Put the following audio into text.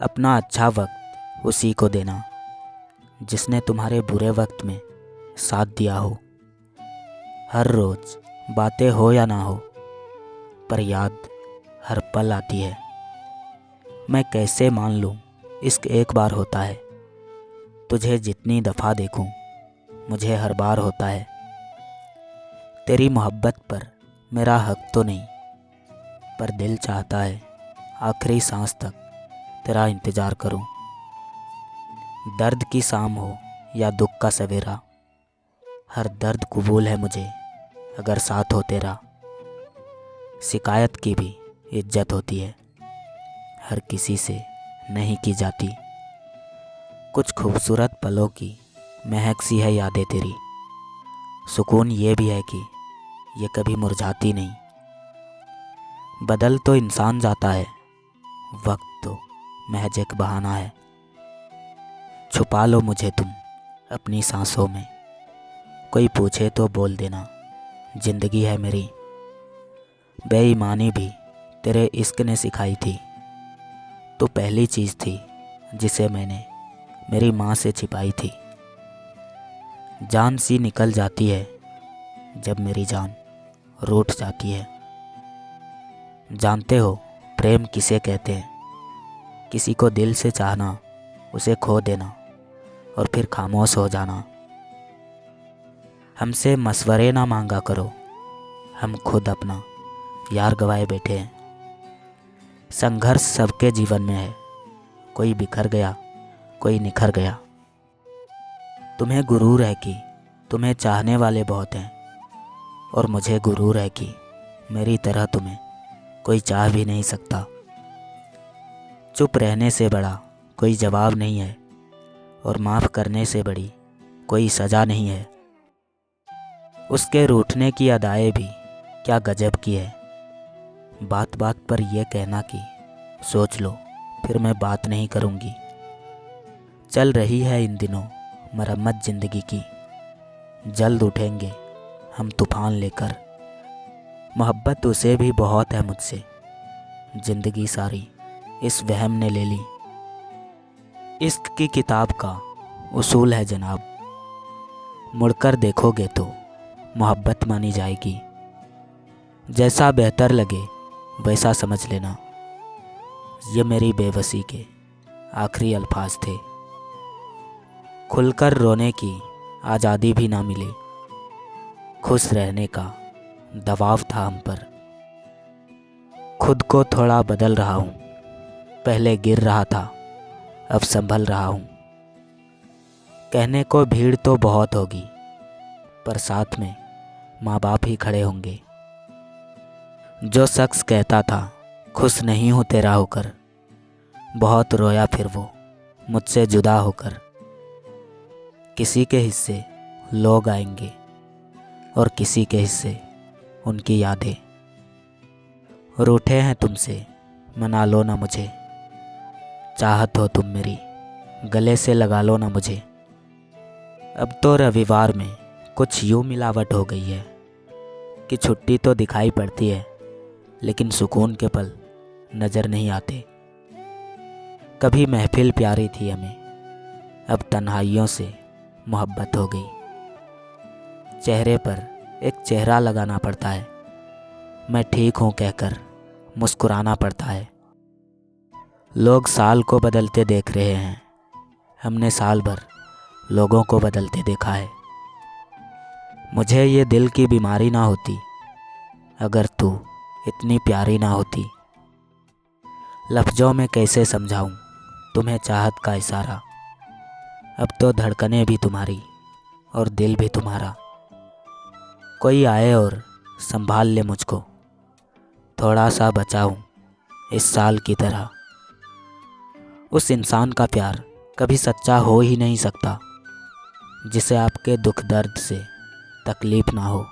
अपना अच्छा वक्त उसी को देना जिसने तुम्हारे बुरे वक्त में साथ दिया हो। हर रोज़ बातें हो या ना हो, पर याद हर पल आती है। मैं कैसे मान लूँ इश्क एक बार होता है, तुझे जितनी दफ़ा देखूं मुझे हर बार होता है। तेरी मोहब्बत पर मेरा हक तो नहीं, पर दिल चाहता है आखिरी सांस तक तेरा इंतज़ार करूं। दर्द की शाम हो या दुख का सवेरा, हर दर्द कबूल है मुझे अगर साथ हो तेरा। शिकायत की भी इज्जत होती है, हर किसी से नहीं की जाती। कुछ खूबसूरत पलों की महक सी है यादें तेरी। सुकून ये भी है कि ये कभी मुरझाती नहीं। बदल तो इंसान जाता है, वक्त तो महज एक बहाना है। छुपा लो मुझे तुम अपनी सांसों में, कोई पूछे तो बोल देना जिंदगी है मेरी। बेईमानी भी तेरे इश्क ने सिखाई थी, तो पहली चीज़ थी जिसे मैंने मेरी माँ से छिपाई थी। जान सी निकल जाती है जब मेरी जान रूठ जाती है। जानते हो प्रेम किसे कहते हैं? किसी को दिल से चाहना, उसे खो देना और फिर खामोश हो जाना। हमसे मशवरे ना मांगा करो, हम खुद अपना यार गवाए बैठे हैं। संघर्ष सबके जीवन में है, कोई बिखर गया कोई निखर गया। तुम्हें गुरूर है कि तुम्हें चाहने वाले बहुत हैं, और मुझे गुरूर है कि मेरी तरह तुम्हें कोई चाह भी नहीं सकता। चुप रहने से बड़ा कोई जवाब नहीं है, और माफ़ करने से बड़ी कोई सज़ा नहीं है। उसके रूठने की अदाएं भी क्या गजब की है। बात बात पर यह कहना कि सोच लो, फिर मैं बात नहीं करूँगी। चल रही है इन दिनों मरम्मत ज़िंदगी की, जल्द उठेंगे हम तूफ़ान लेकर। मोहब्बत उसे भी बहुत है मुझसे, ज़िंदगी सारी इस वहम ने ले ली। इश्क की किताब का उसूल है जनाब, मुड़कर देखोगे तो मोहब्बत मानी जाएगी। जैसा बेहतर लगे वैसा समझ लेना। ये मेरी बेबसी के आखिरी अल्फाज थे। खुलकर रोने की आज़ादी भी ना मिली, खुश रहने का दबाव था हम पर। खुद को थोड़ा बदल रहा हूँ, पहले गिर रहा था अब संभल रहा हूँ। कहने को भीड़ तो बहुत होगी, पर साथ में माँ बाप ही खड़े होंगे। जो शख्स कहता था खुश नहीं हूँ तेरा होकर, बहुत रोया फिर वो मुझसे जुदा होकर। किसी के हिस्से लोग आएंगे और किसी के हिस्से उनकी यादें। रूठे हैं तुमसे मना लो ना मुझे, चाहत हो तुम मेरी गले से लगा लो ना मुझे। अब तो रविवार में कुछ यूँ मिलावट हो गई है कि छुट्टी तो दिखाई पड़ती है, लेकिन सुकून के पल नज़र नहीं आते। कभी महफिल प्यारी थी हमें, अब तन्हाइयों से मोहब्बत हो गई। चेहरे पर एक चेहरा लगाना पड़ता है, मैं ठीक हूँ कहकर मुस्कुराना पड़ता है। लोग साल को बदलते देख रहे हैं, हमने साल भर लोगों को बदलते देखा है। मुझे ये दिल की बीमारी ना होती अगर तू इतनी प्यारी ना होती। लफ्ज़ों में कैसे समझाऊं तुम्हें चाहत का इशारा, अब तो धड़कनें भी तुम्हारी और दिल भी तुम्हारा। कोई आए और संभाल ले मुझको, थोड़ा सा बचाऊं इस साल की तरह। उस इंसान का प्यार कभी सच्चा हो ही नहीं सकता जिसे आपके दुख दर्द से तकलीफ़ ना हो।